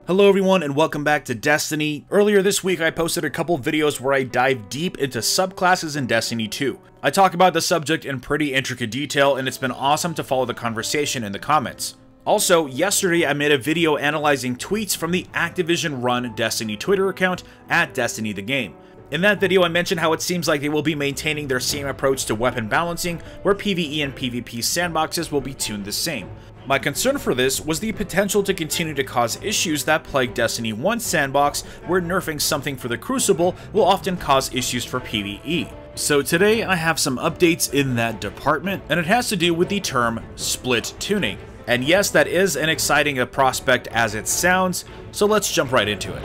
Hello everyone and welcome back to Destiny. Earlier this week I posted a couple videos where I dive deep into subclasses in Destiny 2. I talk about the subject in pretty intricate detail and it's been awesome to follow the conversation in the comments. Also, yesterday I made a video analyzing tweets from the Activision-run Destiny Twitter account @DestinyTheGame. In that video I mentioned how it seems like they will be maintaining their same approach to weapon balancing, where PvE and PvP sandboxes will be tuned the same. My concern for this was the potential to continue to cause issues that plague Destiny 1's sandbox, where nerfing something for the Crucible will often cause issues for PvE. So today I have some updates in that department, and it has to do with the term split tuning. And yes, that is an exciting a prospect as it sounds, so let's jump right into it.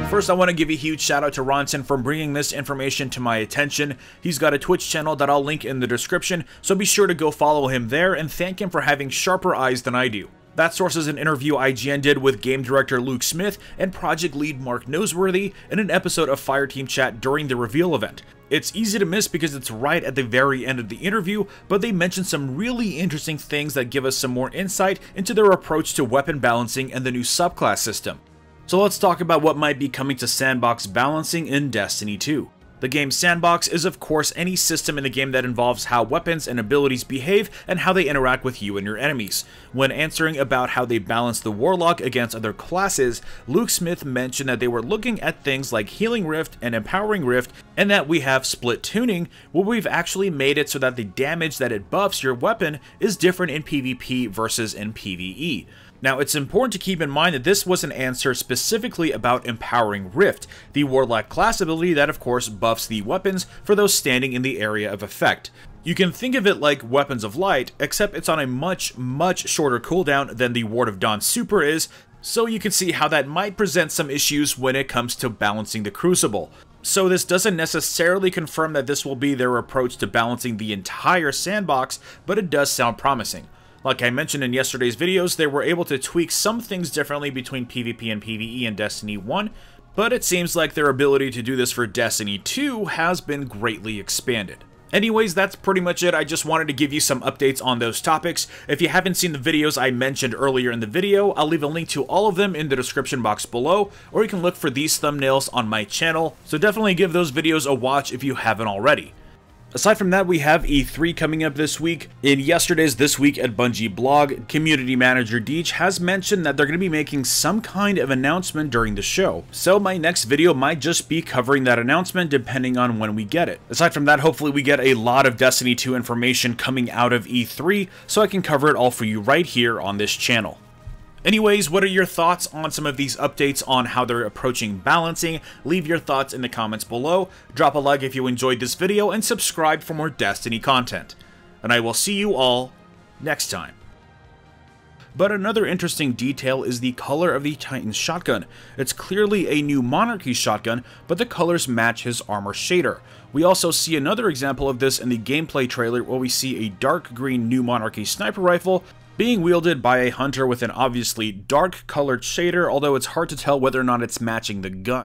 First, I want to give a huge shout out to Ronson for bringing this information to my attention. He's got a Twitch channel that I'll link in the description, so be sure to go follow him there and thank him for having sharper eyes than I do. That source is an interview IGN did with game director Luke Smith and project lead Mark Noseworthy in an episode of Fireteam Chat during the reveal event. It's easy to miss because it's right at the very end of the interview, but they mention some really interesting things that give us some more insight into their approach to weapon balancing and the new subclass system. So let's talk about what might be coming to sandbox balancing in Destiny 2. The game's sandbox is of course any system in the game that involves how weapons and abilities behave and how they interact with you and your enemies. When answering about how they balance the Warlock against other classes, Luke Smith mentioned that they were looking at things like Healing Rift and Empowering Rift, and that we have split tuning, where we've actually made it so that the damage that it buffs your weapon is different in PvP versus in PvE. Now, it's important to keep in mind that this was an answer specifically about Empowering Rift, the Warlock class ability that of course buffs the weapons for those standing in the area of effect. You can think of it like Weapons of Light, except it's on a much shorter cooldown than the Ward of Dawn Super is, so you can see how that might present some issues when it comes to balancing the Crucible. So this doesn't necessarily confirm that this will be their approach to balancing the entire sandbox, but it does sound promising. Like I mentioned in yesterday's videos, they were able to tweak some things differently between PvP and PvE in Destiny 1, but it seems like their ability to do this for Destiny 2 has been greatly expanded. Anyways, that's pretty much it. I just wanted to give you some updates on those topics. If you haven't seen the videos I mentioned earlier in the video, I'll leave a link to all of them in the description box below, or you can look for these thumbnails on my channel, so definitely give those videos a watch if you haven't already. Aside from that, we have E3 coming up this week. In yesterday's This Week at Bungie blog, community manager Deech has mentioned that they're going to be making some kind of announcement during the show. So my next video might just be covering that announcement depending on when we get it. Aside from that, hopefully we get a lot of Destiny 2 information coming out of E3, so I can cover it all for you right here on this channel. Anyways, what are your thoughts on some of these updates on how they're approaching balancing? Leave your thoughts in the comments below, drop a like if you enjoyed this video, and subscribe for more Destiny content. And I will see you all next time. But another interesting detail is the color of the Titan's shotgun. It's clearly a new Monarchy shotgun, but the colors match his armor shader. We also see another example of this in the gameplay trailer where we see a dark green new Monarchy sniper rifle being wielded by a hunter with an obviously dark colored shader, although it's hard to tell whether or not it's matching the gun.